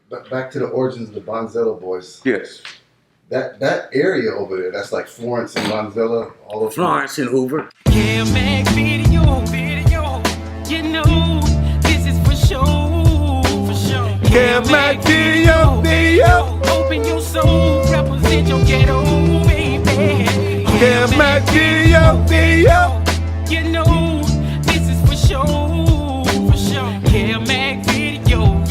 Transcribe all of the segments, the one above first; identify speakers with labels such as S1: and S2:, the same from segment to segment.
S1: back to the origins of the Bonsallo Boys.
S2: Yes.
S1: That area over there, that's like Florence and Bonzilla, all of
S2: Florence and Hoover.
S3: Kev Mac video, you know, this is for sure.
S2: Kev Mac video.
S3: Open your soul, represent your ghetto, baby.
S2: Kev Mac video.
S3: You know, this is for sure. Kev Mac video.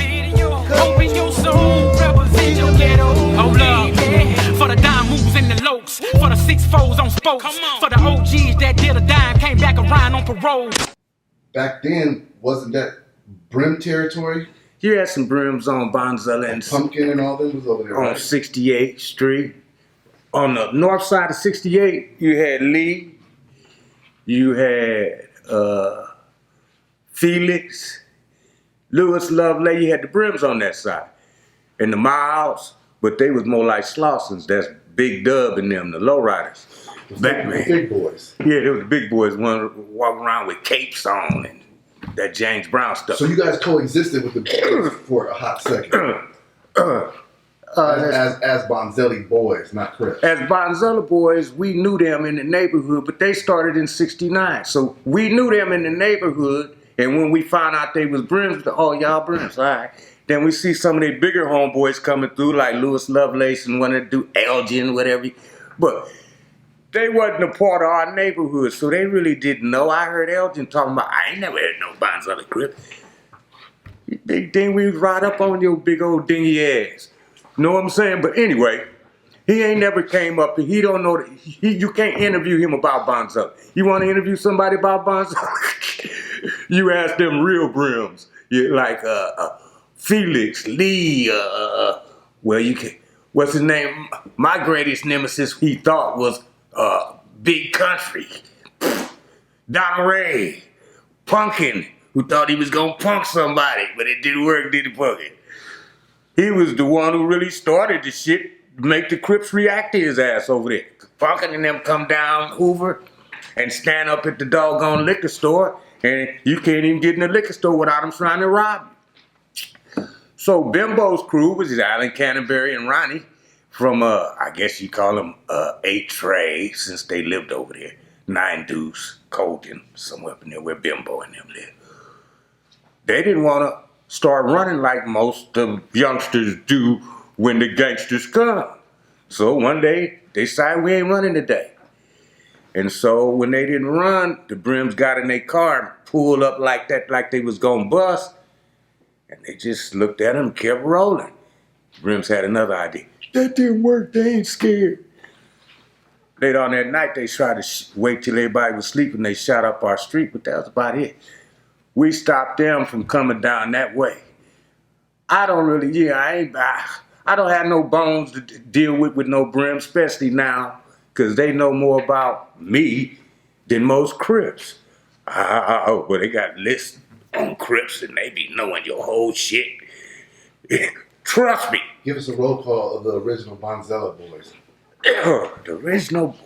S3: Open your soul, represent your ghetto, baby. For the dime moves and the lokes, for the 6-4s on spokes, for the OGs that did a dime, came back around on parole.
S1: Back then, wasn't that Brim territory?
S2: You had some Brims on Bonzilla and
S1: Pumpkin and all them was over there,
S2: on
S1: right?
S2: 68th Street. On the north side of 68, you had Lee. You had Felix, Lewis Lovelady. You had the Brims on that side. And the Miles, but they was more like Slausons. That's Big Dub and them, the lowriders.
S1: The big boys.
S2: Yeah, they were the big boys, walking around with capes on and that James Brown stuff.
S1: So you guys coexisted with the boys for a hot second. As Bonzelli Boys, not Crips.
S2: As Bonzilla Boys, we knew them in the neighborhood, but they started in 69. So we knew them in the neighborhood, and when we found out they was Brims, oh, y'all Brims, all right. Then we see some of their bigger homeboys coming through, like Lewis Lovelace and wanted to do Elgin, whatever. But they wasn't a part of our neighborhood, so they really didn't know. I heard Elgin talking about, I ain't never heard no Bonsallo Crip. You big thing, we ride up on your big old dingy ass. Know what I'm saying? But anyway, he ain't never came up, and he don't know that you can't interview him about Bonsallo. You want to interview somebody about Bonsallo? You ask them real Brims, like Felix, Lee, well, you can, what's his name? My greatest nemesis, he thought, was Big Country. Don Ray, Punkin, who thought he was gonna punk somebody, but it didn't work, did it, Punkin? He was the one who really started the shit to make the Crips react to his ass over there. Punkin and them come down Hoover and stand up at the doggone liquor store, and you can't even get in the liquor store without them trying to rob you. So Bimbo's crew was Alan Canterbury and Ronnie from, I guess you call them 8 Trey, since they lived over there. 9 Deuce, Colton, somewhere up in there where Bimbo and them lived. They didn't want to start running like most of youngsters do when the gangsters come. So one day, they decided we ain't running today. And so when they didn't run, the Brims got in their car and pulled up like that, like they was gonna bust. And they just looked at him and kept rolling. Brims had another idea. That didn't work, they ain't scared. Later on that night, they tried to wait till everybody was sleeping. They shot up our street, but that was about it. We stopped them from coming down that way. I don't really, I don't have no bones to deal with no Brims, especially now, because they know more about me than most Crips. But they got lists on Crips and they be knowing your whole shit. Trust me.
S1: Give us a roll call of the original Bonsallo Boys.
S2: The original,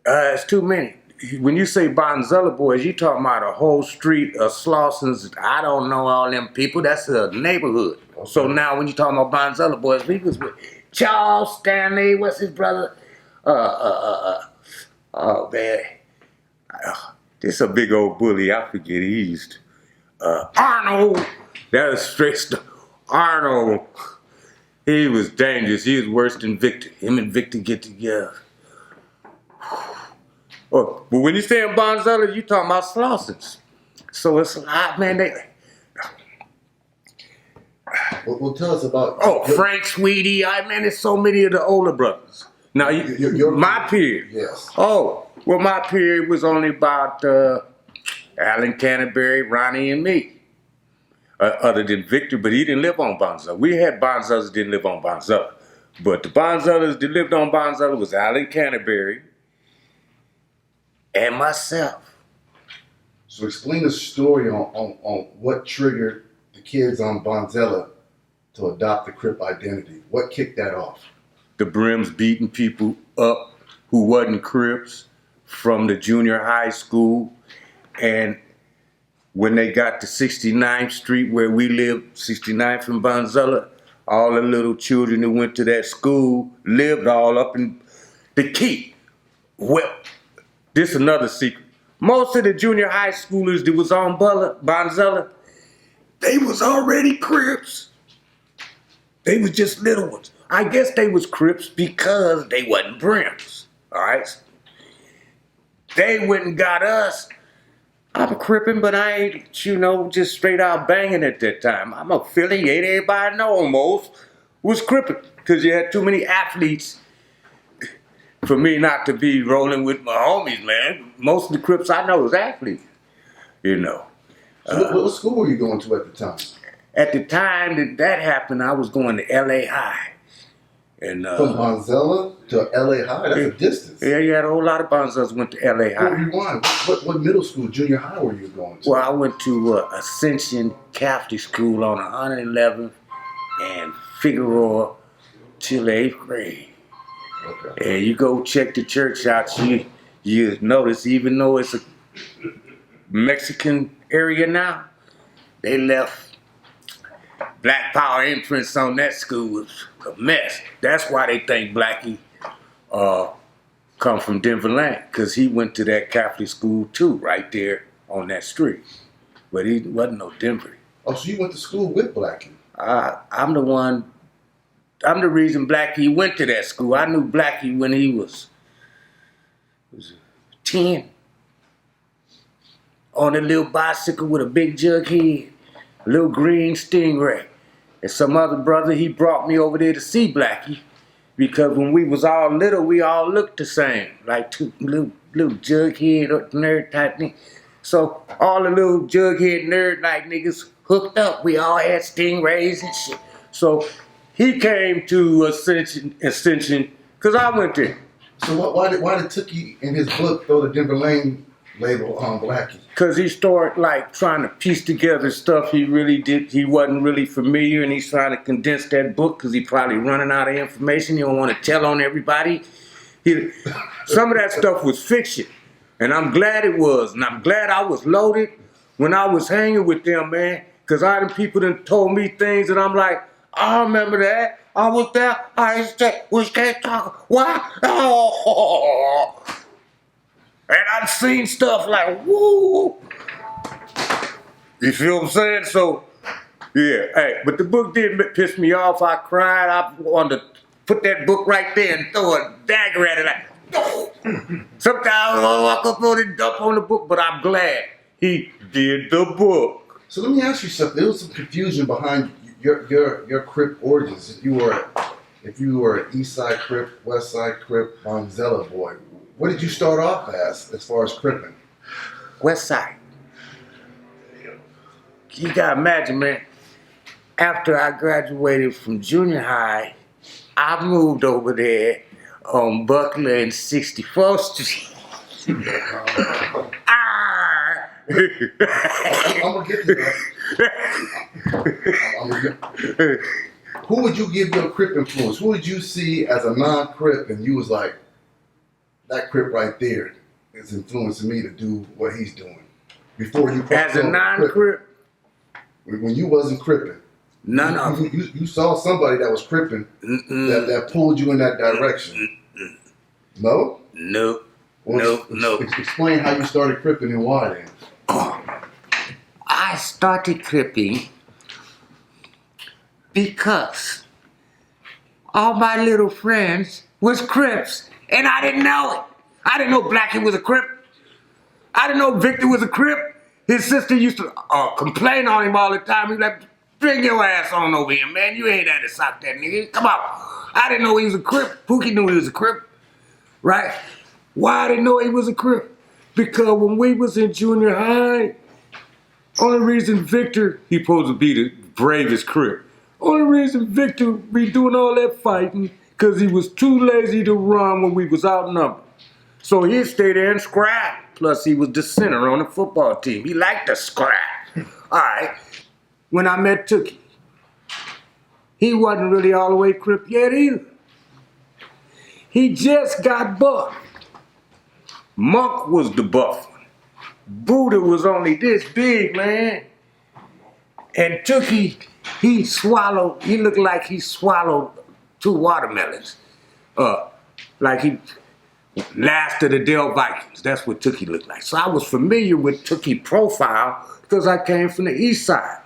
S2: it's too many. When you say Bonzilla Boys, you talking about a whole street of Slausons. I don't know all them people. That's a neighborhood. Okay. So now when you talking about Bonzilla Boys, we was with Charles Stanley, what's his brother? Oh man. This a big old bully. I forget he used. Arnold. That was straight stuff. Arnold. He was dangerous. He was worse than Victor. Him and Victor get together. Oh, but when you say Bonzilla, you talking about Slausons. So it's a lot, man.
S1: Well, tell us about...
S2: Frank Sweetie. There's so many of the older brothers. Now, my period.
S1: Yes.
S2: My period was only about Alan Canterbury, Ronnie, and me. Other than Victor, but he didn't live on Bonzilla. We had Bonzillas that didn't live on Bonzilla. But the Bonzillas that lived on Bonzilla was Alan Canterbury and myself.
S1: So explain the story on what triggered the kids on Bonzilla to adopt the Crip identity. What kicked that off?
S2: The Brims beating people up who wasn't Crips from the junior high school. And when they got to 69th Street where we lived, 69th and Bonzilla, all the little children that went to that school lived all up in the key. Well, this is another secret. Most of the junior high schoolers that was on Bonzilla, they was already Crips. They was just little ones. I guess they was Crips because they wasn't Brims, all right? They went and got us. I'm Crippin', but I ain't, just straight out banging at that time. I'm affiliated. Everybody know almost was Crippin' because you had too many athletes for me not to be rolling with my homies, man. Most of the Crips I know is athletes,
S1: So what school were you going to at the time?
S2: At the time that happened, I was going to L.A. High. And,
S1: from Bonzilla to L.A. High? That's a distance.
S2: Yeah, you had a whole lot of Bonzillas went to L.A. High.
S1: What middle school, junior high were you going to?
S2: Well, I went to Ascension Catholic School on 111th and Figueroa till 8th grade. Okay. And you go check the church out, you notice even though it's a Mexican area now, they left Black Power imprints on that school. Was a mess. That's why they think Blackie come from Denver Lane, because he went to that Catholic school too, right there on that street. But he wasn't no Denver.
S1: Oh, so you went to school with Blackie?
S2: I'm the reason Blackie went to that school. I knew Blackie when he was 10. On a little bicycle with a big jug head, a little green Stingray. And some other brother, he brought me over there to see Blackie because when we was all little, we all looked the same, like two little jughead nerd type thing. So all the little jughead nerd like niggas hooked up. We all had Stingrays and shit. So he came to Ascension because I went there.
S1: So why did Tookie in his book throw the Denver Lane label on Blackie?
S2: Because he started like trying to piece together stuff he wasn't really familiar, and he's trying to condense that book because he's probably running out of information he don't want to tell on everybody. Some of that stuff was fiction, and I'm glad it was, and I'm glad I was loaded when I was hanging with them, man, because I had people that told me things, and I'm like, I remember that. I was there. I said, we can't talk. Why? Oh. And I've seen stuff like, woo. You feel what I'm saying? So, yeah. Hey, but the book did piss me off. I cried. I wanted to put that book right there and throw a dagger at it. Like, oh. Sometimes I walk up on it, dump on the book, but I'm glad he did the book.
S1: So let me ask you something. There was some confusion behind your Crip origins. If you were an East Side Crip, West Side Crip, Bonzilla boy, what did you start off as far as Crippin'?
S2: West Side. You gotta imagine, man, after I graduated from junior high, I moved over there on Buckler and 64th Street.
S1: I'm gonna get to that. Who would you give your Crip influence? Who would you see as a non-Crip and you was like, that Crip right there is influencing me to do what he's doing? Before you
S2: as a non-Crip?
S1: When you wasn't Crippin'.
S2: None of them.
S1: You saw somebody that was Crippin' that pulled you in that direction. No?
S2: No.
S1: Well,
S2: No.
S1: Explain how you started Crippin' and why then.
S2: I started Cripping because all my little friends was Crips, and I didn't know it. I didn't know Blackie was a Crip. I didn't know Victor was a Crip. His sister used to complain on him all the time. He'd be like, bring your ass on over here, man. You ain't had to sock that nigga. Come on. I didn't know he was a Crip. Pookie knew he was a Crip, right? Why I didn't know he was a Crip? Because when we was in junior high, only reason Victor, he supposed to be the bravest Crip. Only reason Victor be doing all that fighting, because he was too lazy to run when we was outnumbered. So he'd stay there and scrap. Plus he was the center on the football team. He liked to scrap. All right. When I met Tookie, he wasn't really all the way Crip yet either. He just got buffed. Monk was the buff one. Buddha was only this big, man. And Tookie, he looked like he swallowed 2 watermelons. Like he last of the Dell Vikings. That's what Tookie looked like. So I was familiar with Tookie profile because I came from the east side.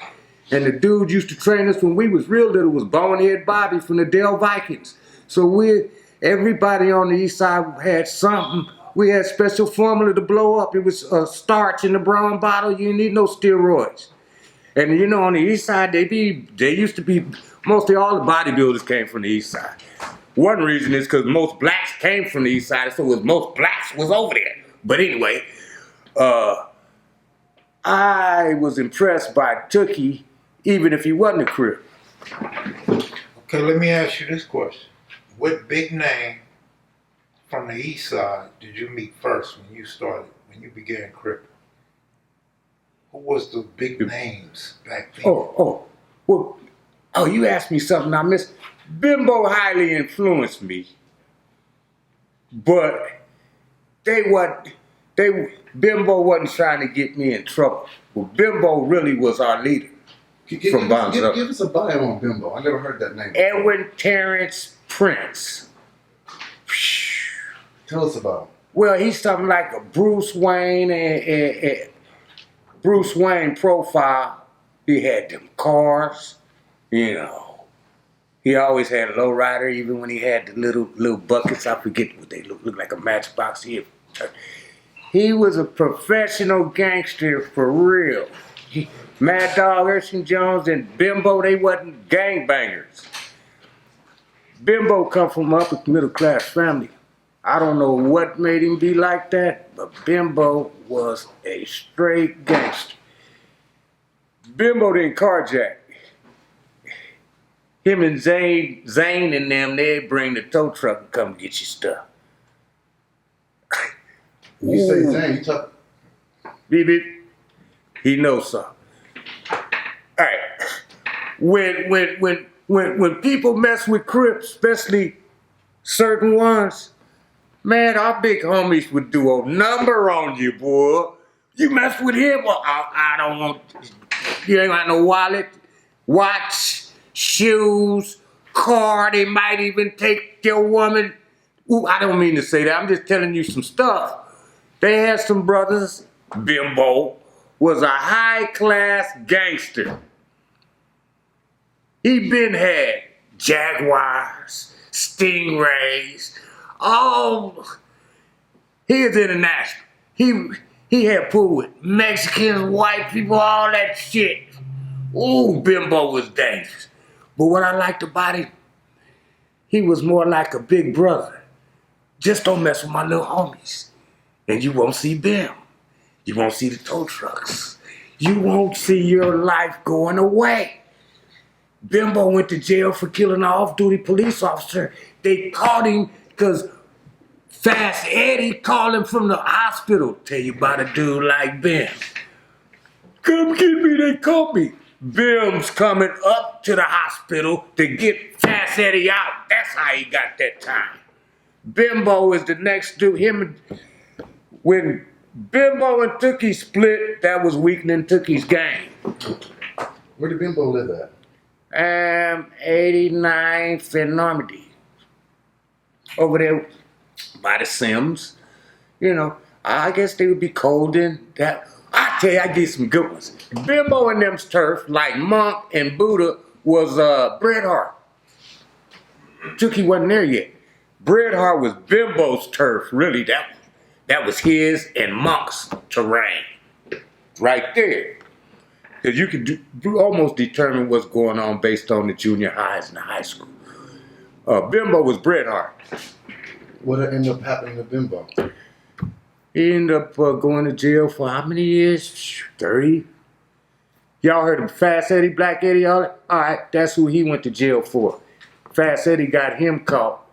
S2: And the dude used to train us when we was real little was Bonehead Bobby from the Dell Vikings. So everybody on the east side had something. We had special formula to blow up. It was starch in the brown bottle. You didn't need no steroids. And you know, on the east side, they used to be, mostly all the bodybuilders came from the east side. One reason is because most blacks came from the east side, so most blacks was over there. But anyway, I was impressed by Tookie, even if he wasn't a Crip.
S4: Okay, let me ask you this question. What big name from the east side did you meet first when you began Crip? Who was the big names back then?
S2: You asked me something I missed. Bimbo highly influenced me, but Bimbo wasn't trying to get me in trouble. Well, Bimbo really was our leader from Bonzilla.
S1: Give us a bio on Bimbo. I never heard that name.
S2: Edwin Terrence Prince.
S1: Tell us about him.
S2: Well, he's something like a Bruce Wayne and Bruce Wayne profile. He had them cars, you know. He always had a lowrider, even when he had the little buckets. I forget what they look like a matchbox. He was a professional gangster for real. Mad Dog, Urshan Jones, and Bimbo, they wasn't gangbangers. Bimbo come from an upper middle class family. I don't know what made him be like that, but Bimbo was a straight gangster. Bimbo didn't carjack. Him and Zane and them, they'd bring the tow truck and come get your stuff.
S1: You say Zane, you talk.
S2: Beep, beep. He knows something. All right. When people mess with Crips, especially certain ones, man, our big homies would do a number on you, boy. You mess with him, well, I don't want. You ain't got no wallet, watch, shoes, car. They might even take your woman. Ooh, I don't mean to say that. I'm just telling you some stuff. They had some brothers. Bimbo was a high-class gangster. He been had Jaguars, Stingrays. Oh, he was international. He had pulled with Mexicans, white people, all that shit. Ooh, Bimbo was dangerous. But what I liked about him, he was more like a big brother. Just don't mess with my little homies. And you won't see Bim. You won't see the tow trucks. You won't see your life going away. Bimbo went to jail for killing an off-duty police officer. They caught him because Fast Eddie called him from the hospital. Tell you about a dude like Bim. Come get me, they caught me. Bim's coming up to the hospital to get Fast Eddie out. That's how he got that time. Bimbo is the next dude. When Bimbo and Tookie split, that was weakening Tookie's game.
S1: Where did Bimbo live at?
S2: 89th and Normandy. Over there by the Sims. You know, I guess they would be cold in that. I tell you, I get some good ones. Bimbo and them's turf, like Monk and Buddha, was Bret Hart. Tookie wasn't there yet. Bret Hart was Bimbo's turf, really. That was his and Monk's terrain. Right there. Because you could almost determine what's going on based on the junior highs and the high school. Bimbo was Bret Hart.
S1: What ended up happening to Bimbo?
S2: He ended up going to jail for how many years? 30. Y'all heard of Fast Eddie, Black Eddie, all that? All right, that's who he went to jail for. Fast Eddie got him caught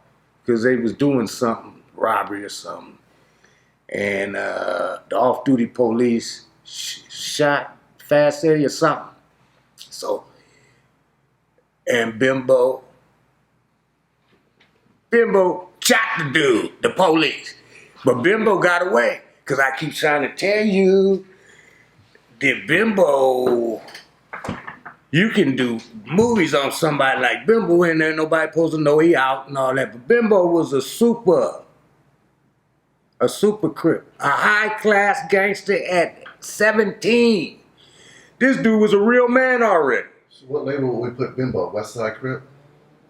S2: because they was doing something, robbery or something. And the off-duty police shot Fast Eddie or something. So, and Bimbo shot the dude, the police. But Bimbo got away Because I keep trying to tell you that Bimbo, you can do movies on somebody like Bimbo and there nobody supposed to know he out and all that. But Bimbo was a super Crip, a high-class gangster at 17. This dude was a real man already.
S1: So what label would we put Bimbo? West Side Crip?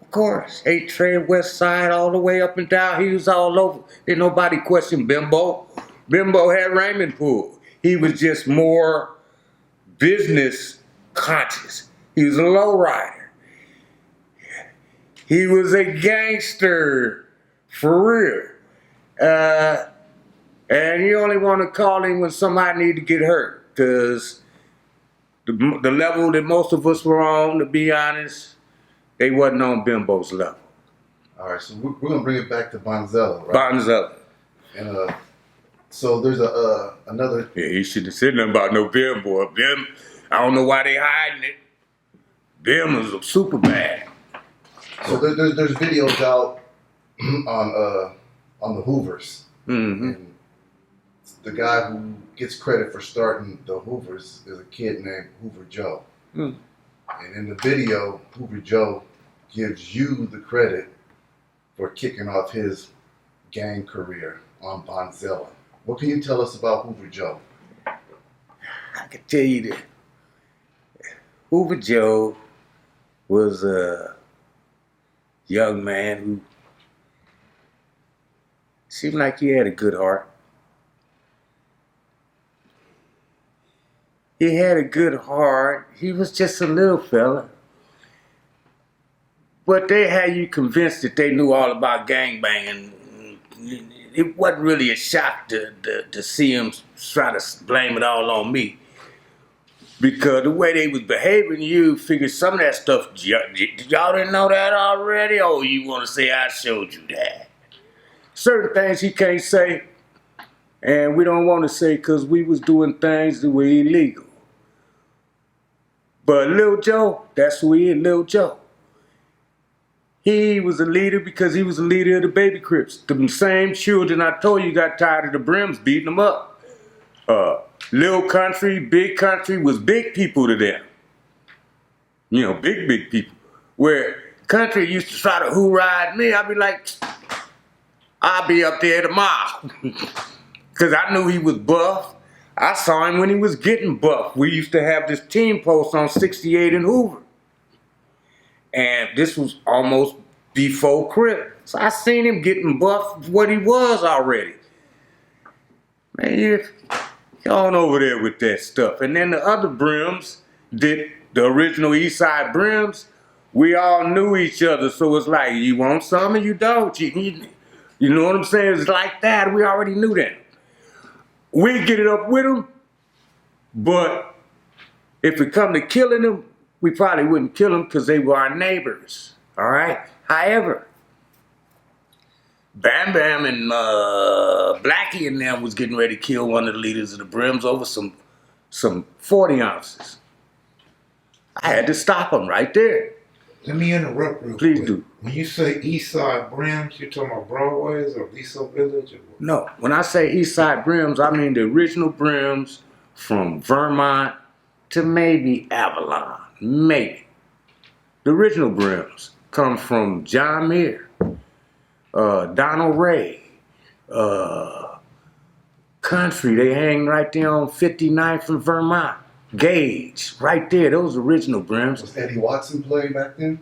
S2: Of course. 8 Trade West Side all the way up and down. He was all over. Didn't nobody question Bimbo. Bimbo had Raymond pulled. He was just more business conscious. He was a lowrider. He was a gangster for real. And you only want to call him when somebody need to get hurt, because the level that most of us were on, to be honest, they wasn't on Bimbo's level.
S1: All right, so we're gonna bring it back to Bonzilla, right?
S2: Bonzilla.
S1: And so there's another.
S2: Yeah, he shouldn't have said nothing about no Bimbo. Bim, I don't know why they hiding it. Bim is super bad.
S1: So there's videos out on the Hoovers.
S2: Mm-hmm.
S1: And the guy who gets credit for starting the Hoovers is a kid named Hoover Joe.
S2: Mm.
S1: And in the video, Hoover Joe gives you the credit for kicking off his gang career on Bonzilla. What can you tell us about Hoover Joe?
S2: I can tell you that Hoover Joe was a young man who seemed like he had a good heart. He had a good heart. He was just a little fella. But they had you convinced that they knew all about gangbanging. It wasn't really a shock to see him try to blame it all on me. Because the way they was behaving, you figured some of that stuff, y'all didn't know that already? Oh, you want to say I showed you that? Certain things he can't say, and we don't want to say because we was doing things that were illegal. But Lil Joe, that's who he is, Lil Joe. He was a leader because he was a leader of the baby Crips. The same children I told you got tired of the Brims beating them up. Lil Country, Big Country was big people to them. You know, big people. Where Country used to try to who ride me, I'd be like, I'll be up there tomorrow. Because I knew he was buff. I saw him when he was getting buff. We used to have this team post on 68 in Hoover. And this was almost before Crip. So I seen him getting buff what he was already. Man, you on over there with that stuff. And then the other Brims, the original Eastside Brims, we all knew each other. So it's like, you want some or you don't. You know what I'm saying? It's like that. We already knew that. We'd get it up with them, but if it come to killing them, we probably wouldn't kill them because they were our neighbors, all right? However, Bam Bam and Blackie and them was getting ready to kill one of the leaders of the Brims over some 40 ounces. I had to stop them right there.
S4: Let me interrupt real
S2: Please
S4: quick.
S2: do.
S4: When you say East Side Brims, you talking about Broadways or Lisa Village? Or what?
S2: No, when I say East Side Brims, I mean the original Brims from Vermont to maybe Avalon, maybe. The original Brims come from John Muir, Donald Ray, Country. They hang right there on 59th from Vermont. Gage, right there, those original Brims.
S1: Was Eddie Watson playing back then?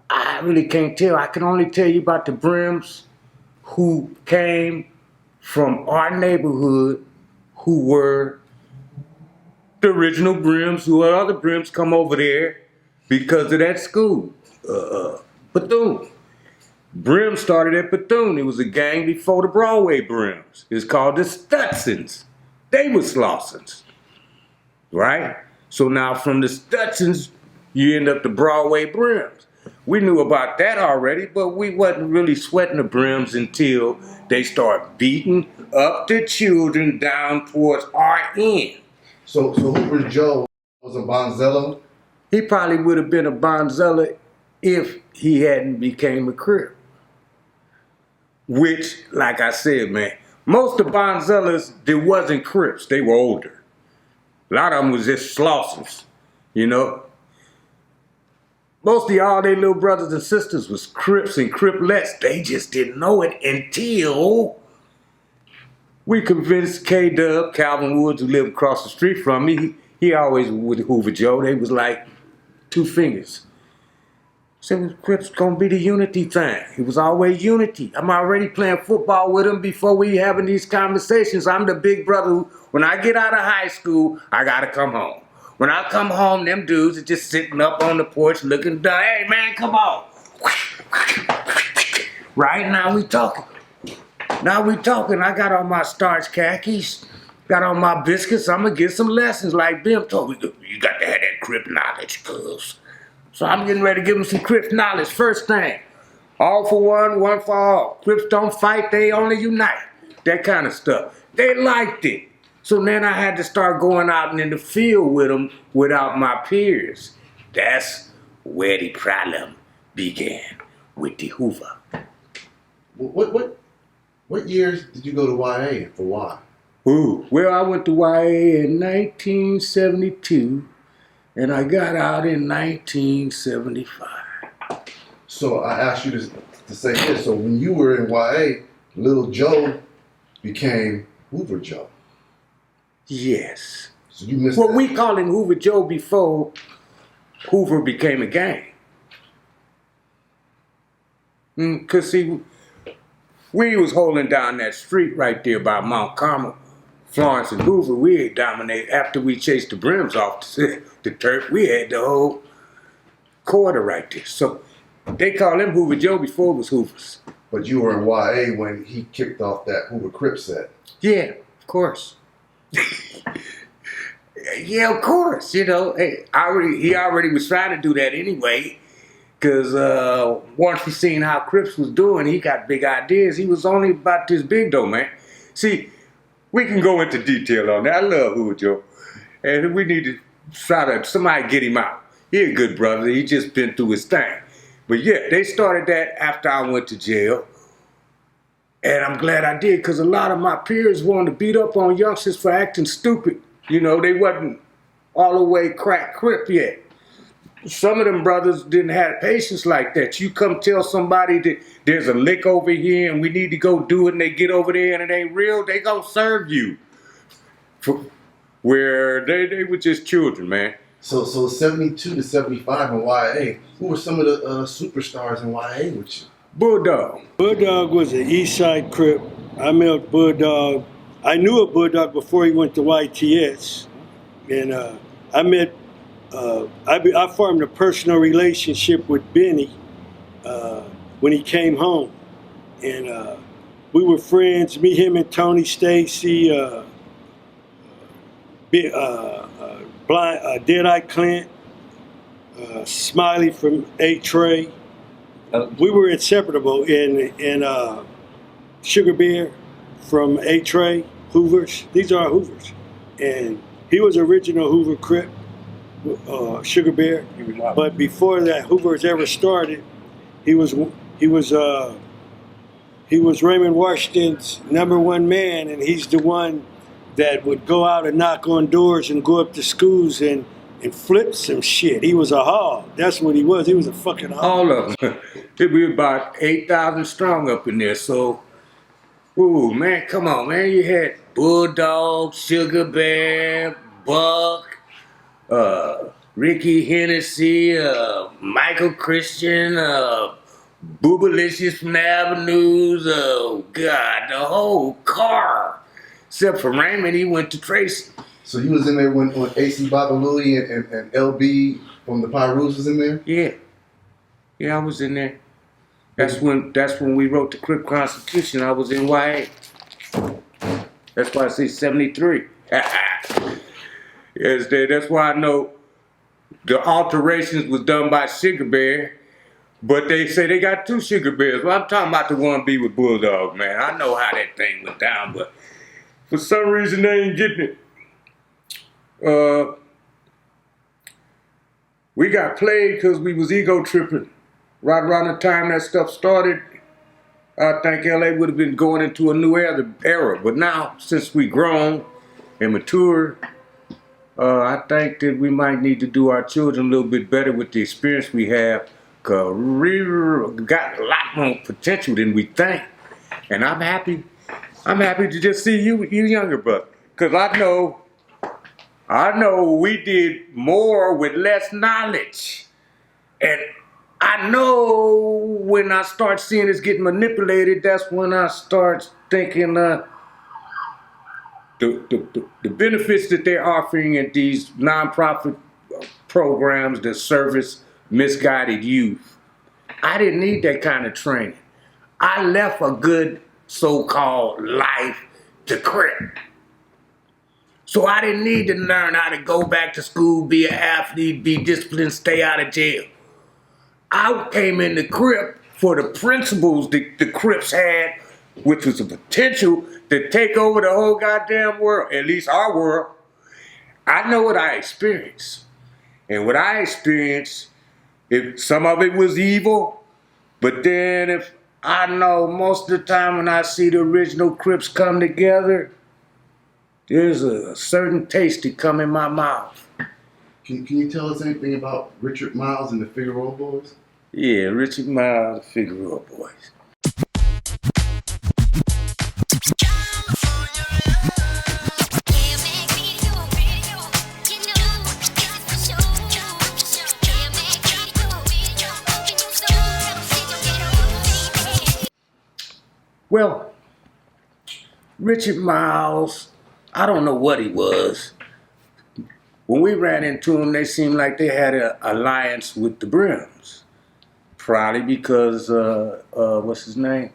S2: I really can't tell. I can only tell you about the Brims who came from our neighborhood, who were the original Brims, who had other Brims come over there because of that school, Bethune. Brim started at Bethune. It was a gang before the Broadway Brims. It's called the Stutsons. They were Slossons. Right? So now from the Stutsons, you end up the Broadway Brims. We knew about that already, but we wasn't really sweating the Brims until they start beating up the children down towards our end.
S1: So Hoover Joe was a Bonzilla?
S2: He probably would have been a Bonzilla if he hadn't became a Crip. Which, like I said, man, Most of Bonzillas, they wasn't Crips. They were older. A lot of them was just Slossons, you know. Mostly all their little brothers and sisters was Crips and Criplets. They just didn't know it until we convinced K-Dub, Calvin Woods, who lived across the street from me. He always with Hoover Joe. They was like two fingers. Said Crips gonna be the unity thing. It was always unity. I'm already playing football with him before we having these conversations. I'm the big brother who, when I get out of high school, I gotta come home. When I come home, them dudes are just sitting up on the porch looking down. Hey man, come on. Right now we talking. I got on my starch khakis, got on my biscuits. I'm gonna get some lessons like Bim told me. You got to have that Crip knowledge, cuz. So I'm getting ready to give them some Crip knowledge. First thing, all for one, one for all. Crips don't fight, they only unite. That kind of stuff. They liked it. So then I had to start going out in the field with them without my peers. That's where the problem began with the Hoover.
S1: What years did you go to YA and for why?
S2: Ooh, well, I went to YA in 1972, and I got out in 1975.
S1: So I asked you to say this. So when you were in YA, Little Joe became Hoover Joe.
S2: Yes.
S1: So you missed
S2: Well,
S1: that.
S2: we called him Hoover Joe before Hoover became a gang. Because, see, we was holding down that street right there by Mount Carmel, Florence and Hoover. We had dominated. After we chased the Brims off the turf, we had the whole quarter right there. So they called him Hoover Joe before it was Hoovers.
S1: But you were in YA when he kicked off that Hoover Crip set.
S2: Yeah, of course. Yeah, of course. You know, hey, he already was trying to do that anyway. Because once he seen how Crips was doing, he got big ideas. He was only about this big though, man. See, we can go into detail on that. I love Hoover Joe. And we need to try to, somebody get him out. He a good brother. He just been through his thing. But yeah, they started that after I went to jail. And I'm glad I did, because a lot of my peers wanted to beat up on youngsters for acting stupid. You know, they wasn't all the way crack Crip yet. Some of them brothers didn't have patience like that. You come tell somebody that there's a lick over here and we need to go do it, and they get over there and it ain't real, they gonna serve you. Where they were just children, man.
S1: So 72 to 75 in YA, who were some of the superstars in YA with you?
S2: Bulldog.
S5: Bulldog was an East Side Crip. I met Bulldog. I knew of Bulldog before he went to YTS. And I formed a personal relationship with Benny when he came home. And we were friends, me, him, and Tony Stacy, Dead-Eye Clint, Smiley from A-Tray. We were inseparable in Sugar Bear from A-Tray, Hoovers. These are Hoovers. And he was original Hoover Crip, Sugar Bear. But before that Hoovers ever started, he was Raymond Washington's #1 man, and he's the one that would go out and knock on doors and go up to schools and flip some shit. He was a hog. That's what he was. He was a fucking hog.
S2: All of them. We were about 8,000 strong up in there. So, ooh, man, come on, man. You had Bulldog, Sugar Bear, Buck, Ricky Hennessy, Michael Christian, Boobalicious from the Avenues. Oh, God, the whole car. Except for Raymond, he went to Tracy.
S1: So you was in there when AC Babalui and LB from the Pyrus was in there?
S2: Yeah. Yeah, I was in there. That's when we wrote the Crip Constitution. I was in YA. That's why I say 73. Yes, that's why I know the alterations was done by Sugar Bear, but they say they got 2 Sugar Bears. Well, I'm talking about the one be with Bulldog, man. I know how that thing went down, but for some reason they ain't getting it. We got played because we was ego tripping. Right around the time that stuff started, I think L.A. would have been going into a new era. But now, since we grown and matured, I think that we might need to do our children a little bit better with the experience we have. Cause we got a lot more potential than we think. And I'm happy to just see you younger, brother. Cause I know we did more with less knowledge. And I know when I start seeing this getting manipulated, that's when I start thinking the benefits that they're offering at these nonprofit programs that service misguided youth. I didn't need that kind of training. I left a good so-called life to Crip. So I didn't need to learn how to go back to school, be an athlete, be disciplined, stay out of jail. I came in the Crip for the principles that the Crips had, which was the potential to take over the whole goddamn world, at least our world. I know what I experienced. And what I experienced, if some of it was evil, but then if I know most of the time when I see the original Crips come together, there's a certain taste that come in my mouth.
S1: Can you tell us anything about Richard Miles and the Figueroa Boys?
S2: Yeah, Richard Miles, the Figueroa Boys. Well, Richard Miles, I don't know what he was. When we ran into him, they seemed like they had an alliance with the Brims. Probably because, what's his name?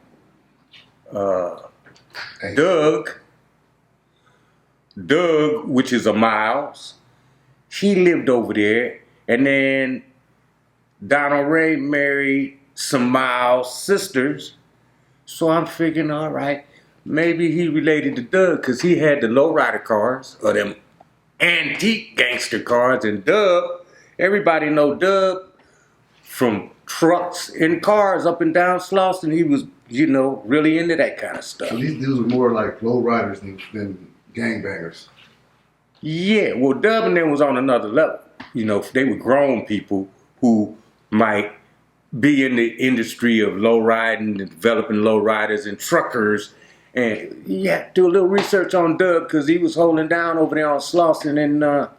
S2: Doug, which is a Miles, he lived over there. And then Donald Ray married some Miles sisters. So I'm figuring, all right, maybe he related to Doug because he had the lowrider cars or them antique gangster cars. And Doug, everybody know Doug from trucks and cars up and down Slauson. He was, really into that kind of stuff.
S1: So these dudes were more like low riders than gangbangers.
S2: Yeah, well, Dub and them was on another level. They were grown people who might be in the industry of low riding and developing low riders and truckers. And you have to do a little research on Dub because he was holding down over there on Slauson and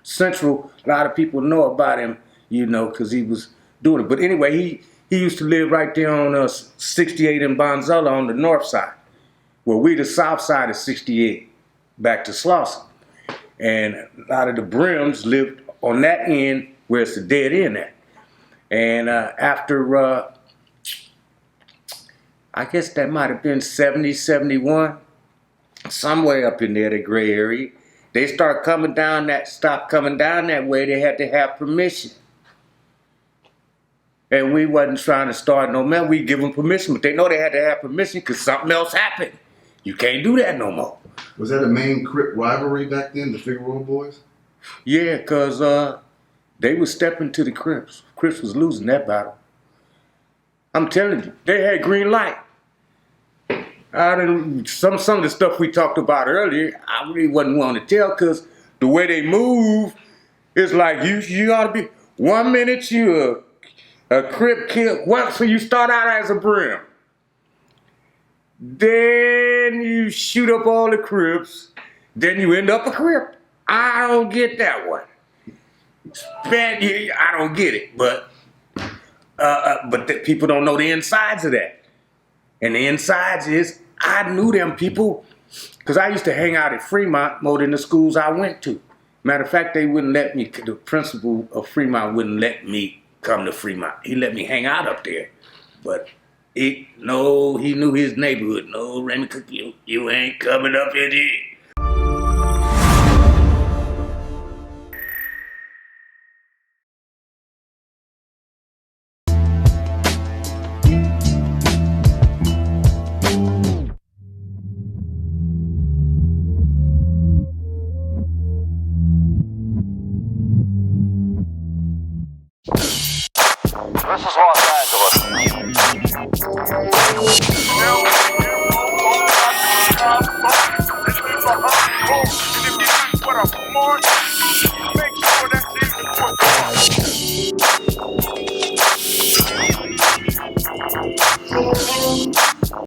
S2: Central. A lot of people know about him, because he was doing it. But anyway, he used to live right there on 68 in Bonzilla on the north side. Well, we the south side of 68 back to Slauson. And a lot of the Brims lived on that end where it's a dead end at. And after, I guess that might have been 70, 71, somewhere up in there, the gray area, they stopped coming down that way. They had to have permission. And we wasn't trying to start no man. We give them permission, but they know they had to have permission because something else happened. You can't do that no more.
S1: Was that a main Crip rivalry back then, the Figueroa Boys?
S2: Yeah, because they was stepping to the Crips. Crips was losing that battle. I'm telling you, they had green light. Some of the stuff we talked about earlier, I really wasn't wanting to tell because the way they move is like you ought to be, 1 minute you a Crip kid, so you start out as a Brim. Then you shoot up all the Crips, then you end up a Crip. I don't get that one. I don't get it, but people don't know the insides of that. And the insides is, I knew them people because I used to hang out at Fremont more than the schools I went to. Matter of fact, they wouldn't let me, the principal of Fremont wouldn't let me come to Fremont. He let me hang out up there. But he knew his neighborhood. No, Raymond Cook, you ain't coming up in here.
S6: This is Los